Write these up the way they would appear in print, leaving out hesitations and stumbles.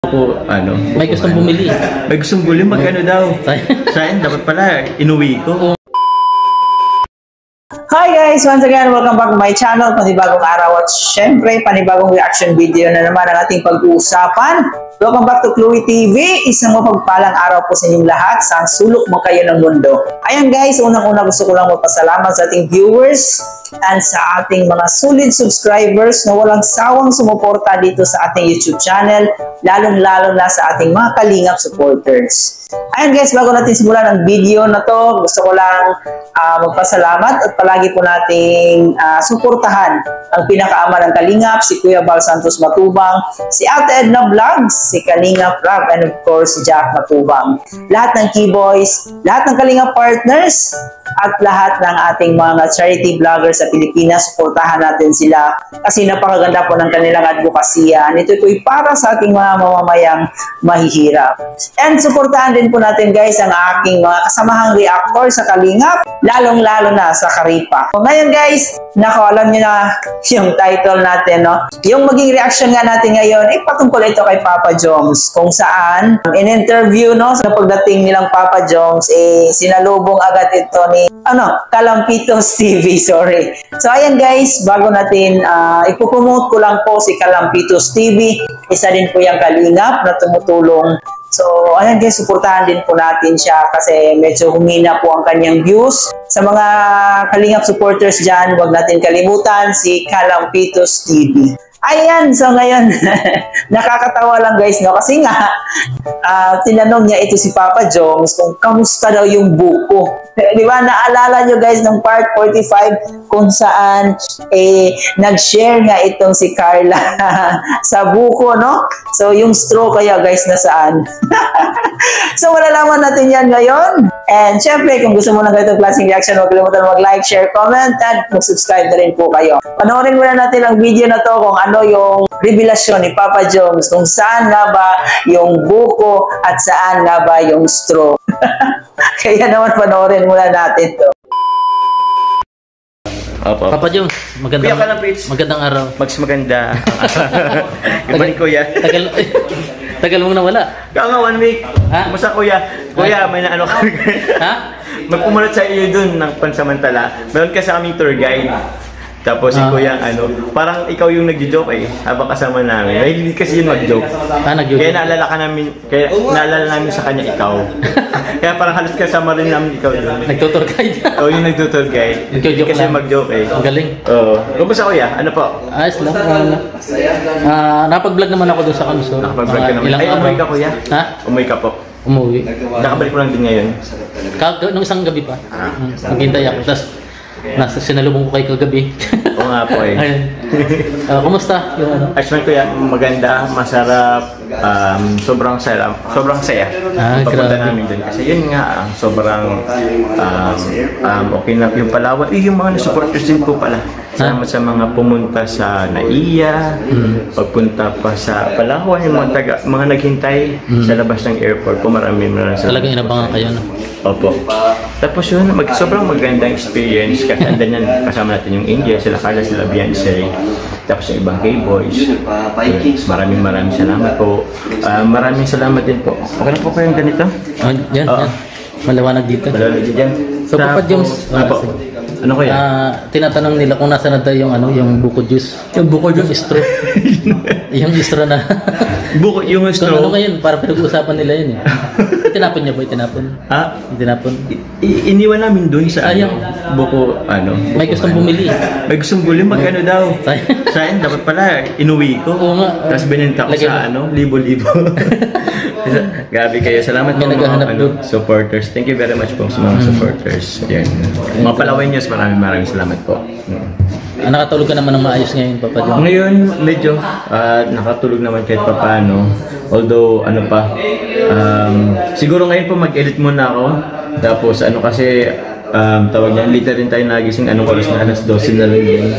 May gustong bumili. May gustong bumili, magkano daw? Sayang, dapat pala inuwi ko. Hi guys! Once again, welcome back to my channel. Panibagong araw at syempre, panibagong reaction video na naman ang ating pag-uusapan. Welcome back to Chloe TV. Isang mapagpalang araw po sa inyong lahat. Saan sulok mo kayo ng mundo. Ayan guys, unang-una gusto ko lang magpasalamat sa ating viewers and sa ating mga solid subscribers na walang sawang sumuporta dito sa ating YouTube channel, lalong-lalo na sa ating mga kalingap supporters. Ayan guys, bago natin simulan ang video na to, gusto ko lang magpasalamat at palagi po nating suportahan ang pinakaama ng Kalingap, si Kuya Bal Santos Matubang, si Ate Edna Vlogs, si Kalingap Rob, and of course si Jack Matubang. Lahat ng Keyboys, lahat ng Kalingap partners, at lahat ng ating mga charity vloggers sa Pilipinas, suportahan natin sila kasi napakaganda po ng kanilang advokasya. Ito po'y para sa ating mga mamamayang mahihirap. And suportahan din po natin guys ang aking mga kasamahang reactor sa Kalingap, lalong-lalo na sa Karipa. So, ngayon guys, alam nyo na yung title natin, no? Yung maging reaction nga natin ngayon, patungkol ito kay Papa Joms, kung saan in interview, no, sa pagdating nilang Papa Joms, sinalubong agad ito ni Kalampitos TV, sorry. So ayan guys, bago natin ipopromote ko lang po si Kalampitos TV, isa din po yung Kalingap na tumutulong. So ayan guys, suportahan din po natin siya kasi medyo humina po ang kanyang views. Sa mga Kalingap supporters dyan, huwag natin kalimutan si Kalampitos TV. Ayan, so ngayon, nakakatawa lang guys, no? Kasi nga, tinanong niya ito si Papa Joms kung kamusta daw yung buko. Di ba, naalala nyo guys ng part 45 kung saan nag-share nga itong si Carla sa buko, no? So yung straw kaya guys, nasaan? So malalaman natin yan ngayon. And syempre, kung gusto mo ng ganitong klaseng reaction, huwag kalimutan mag-like, share, comment, at mag-subscribe na rin po kayo. Panoorin muna natin ang video na to kung ano yung revelasyon ni Papa Joms, kung saan nga ba yung buko at saan nga ba yung straw. Kaya naman panoorin muna natin to. Opo. Papa Joms, magandang araw. Max maganda. Ibalik kuya. Tagal mong nawala. Kaya nga 1 week. Ha? Kumusta kuya? Kuya, may naano ka. Ha? Magpumulat sa iyo dun ng pansamantala. Meron ka sa aming tour guide. Tapos si kuya, parang ikaw yung nagjo-joke habang kasama namin. Ay, hindi kasi yun mag-joke. Nag-joke. Kaya naalala namin sa kanya ikaw. Kaya parang halos kasama rin namin ikaw doon. Nagtutur guide. Oo, yung nagtutur guide. Nagjo-joke kasi mag-joke Ang galing. Oo. Kumusta kuya? Ano po? Ayos lang. Napag-vlog naman ako doon sa Kamso. Nakapag-vlog ka naman. Ay, umuwi ka kuya? Ha? Umuwi ka po. Umuwi. Nakabalik ko lang din ngayon. Nung isang gabi pa. Naghintay ako. Tapos, sinalubong ko kay kagabi. Oo nga po Kumusta? Actually kuya, maganda, masarap, sobrang saya. Papunta namin doon. Kasi yun nga, sobrang okay na yung Palawan. Yung mga supporters din po pala. Salamat sa mga pumunta sa Naiya, pagpunta pa sa Palawan, yung mga naghintay sa labas ng airport po. Maraming salamat. Talagang inabangan kayo, no? Opo. Tapos yun, sobrang magandang experience kasi andan yan, kasama natin yung India, sila Carla, sila Beyonce, tapos yung ibang K-boys. Maraming salamat po. Maraming salamat din po. Okay na po kayong ganito? Yan. Malawanag dito. Malawanag dito yan. So, Papa Joms, ano kaya? Tinatanong nila kung nasa na tayo yung buko juice. Yung buko juice? Yung straw. Yung straw na. Buko, yung straw? Kung ano ngayon, para pinag-uusapan nila yun Tinapon niya ba? Tinapon? Ha? Tinapon? Iniwan namin dun sa buko, May gustong bumili. May gustong bumili, magkano daw? Sayang, dapat pala inuwi ko. Oo nga. Tapos binenta ko sa libo-libo. Gabi kayo. Salamat po mga supporters. Thank you very much po sa mga supporters. Yan. Mga Palawan News, maraming salamat po. Nakatulog ka naman ng maayos ngayon, Papa Joms? Ngayon, medyo nakatulog naman kahit paano. Although, siguro ngayon po mag-edit muna ako. Tapos, kasi, tawag niya, later rin tayo nagising, oras na, alas 12 na lang yun.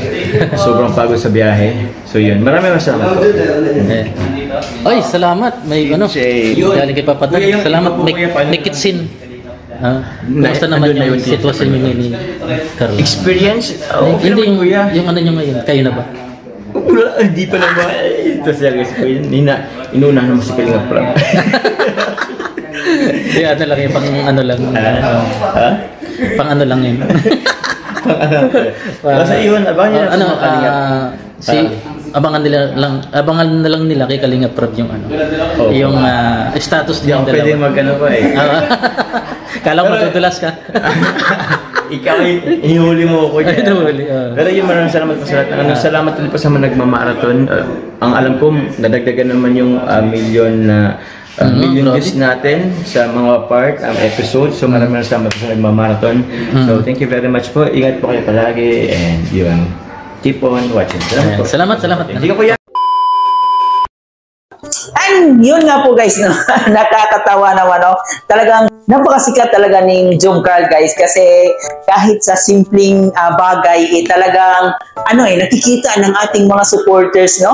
Sobrang pagod sa biyahe. So, yun. Maraming salamat po. Ay, salamat. May galing kay Papa Joms. Salamat. May kitsin. Kumusta naman yung sitwasyon nyo ni Carla? Experience? Hindi yung ano nyo ngayon, kayo na ba? Wala, hindi pa naman. Ito siya guys, inuna naman si Kalingap Prab. Di ano lang yun, pang ano lang. Pang ano lang yun. Basta yun, abangan nyo na sa Kalingap. Abangan na lang nila kay Kalingap Prab yung ano. Yung status Hindi nilang ako pwede mag-ano pa eh. Kala mo matutulas ka. Ikaw ihuli mo ako dyan. Pero yun, maraming salamat po sa lahat. Salamat din po sa mga nagmamarathon. Ang alam ko, nadagdagan naman yung million views natin sa mga episodes. So maraming salamat po sa nagmamarathon. So thank you very much po. Ingat po kayo palagi. And yun, keep on watching. Salamat po. Salamat. Hindi ko po yan. And yun nga po guys, no? Nakakatawa naman, no? Talagang napakasikat talaga ni Jom Carl guys, kasi kahit sa simpleng bagay, talagang nakikita ng ating mga supporters, no?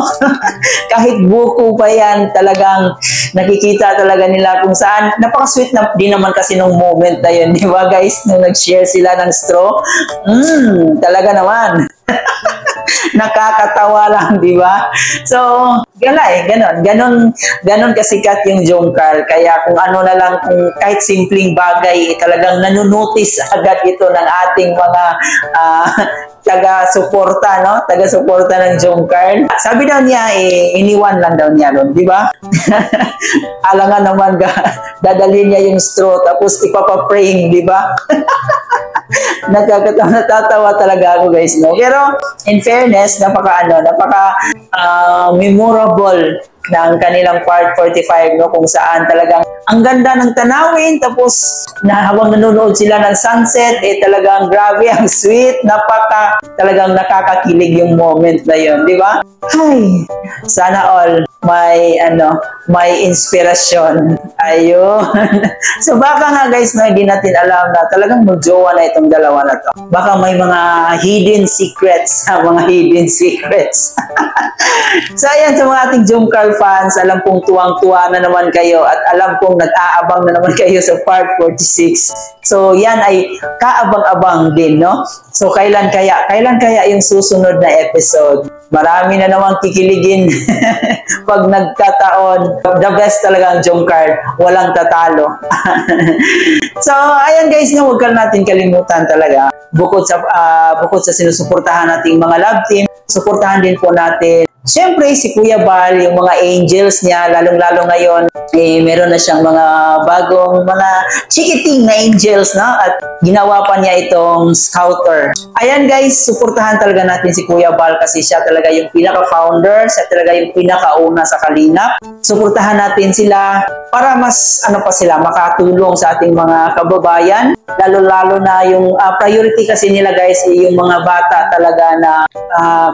Kahit buko pa yan, talagang nakikita talaga nila kung saan. Napaka-sweet na din naman kasi nung moment na yun, di ba guys? Nung nag-share sila ng straw, talaga naman. Nakakatawa lang, di ba? So, ganon kasikat yung Jom Carl. Kaya kung ano na lang, kung kahit simpleng bagay, talagang nanunotice agad ito ng ating mga taga-suporta, no? Taga-suporta ng Jom Carl. Sabi daw niya, iniwan lang daw niya doon, di ba? Alangan naman, dadalhin niya yung straw, tapos ipapa-praying, di ba? Natatawa talaga ako guys, no? Pero in fairness, napaka memorable ng kanilang part 45, no, kung saan talagang ang ganda ng tanawin, tapos habang nanonood sila ng sunset, talagang grabe, ang sweet, talagang nakakakilig yung moment na yun, di ba? Ay, sana all may inspirasyon. Ayun. So baka nga guys, no, hindi natin alam na talagang magjowa na itong dalawa na to. Baka may mga hidden secrets, So ayan, sa mga ating Jom Carl fans, alam kong tuwang-tuwa na naman kayo at alam kong nag-aabang na naman kayo sa part 46. So yan ay kaabang-abang din, no? So kailan kaya yung susunod na episode? Marami na namang kikiligin pag nagkataon. The best talaga ang Jom Carl, walang tatalo. So ayan guys, no, huwag natin kalimutan talaga, bukod sa sinusuportahan nating mga love team, suportahan din po natin siyempre si Kuya Bal, yung mga angels niya, lalong-lalo ngayon, meron na siyang mga bagong, mga chikiting na angels, no? At ginawa pa niya itong scouter. Ayan guys, suportahan talaga natin si Kuya Bal kasi siya talaga yung pinaka-founder, siya talaga yung pinaka-una sa Kalingap. Suportahan natin sila para mas, makatulong sa ating mga kababayan. Lalo-lalo na yung priority kasi nila guys, yung mga bata talaga na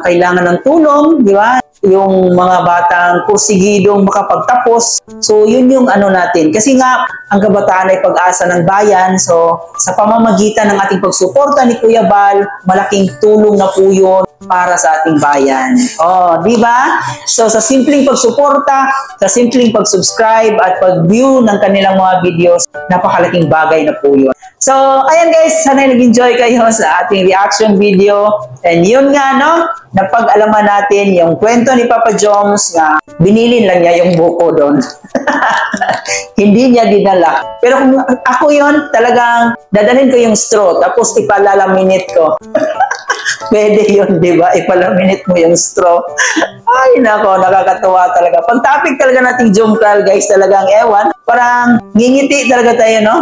kailangan ng tulong, di ba? Yung mga batang kursigidong makapagtapos. So, yun yung natin. Kasi nga, ang kabataan ay pag-asa ng bayan. So, sa pamamagitan ng ating pagsuporta ni Kuya Bal, malaking tulong na po yun para sa ating bayan. Di ba? So, sa simpleng pagsuporta, sa simpleng pag-subscribe at pag-view ng kanilang mga videos, napakalaking bagay na po yun. So, ayan guys, sana nag-enjoy kayo sa ating reaction video. And yun nga, no? Napag-alaman natin yung kwento ni Papa Joms na binilin lang niya yung buko doon. Hindi niya dinala. Pero kung ako yun, talagang dadalhin ko yung straw, tapos ipalalaminate ko. Pwede yun, di ba? Ipalaminate mo yung straw. Ay, nako, nakakatuwa talaga. Pag topic talaga nating Jom Carl, guys, talagang ewan. Parang ngingiti talaga tayo, no?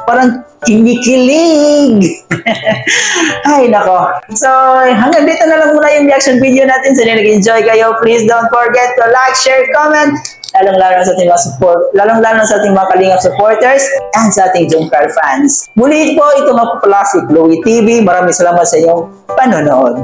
Parang kinikilig. Ay, nako. So, hanggang dito na lang muna yung reaction video natin. So, nag-enjoy kayo, please don't forget to like, share, comment. Lalong-lalo na sa ating mga lalong-lalo na sa ating mga Kalingap supporters and sa ating Jom Carl fans. Muli po, ito nga po pala si Chloe TV. Maraming salamat sa inyong panonood.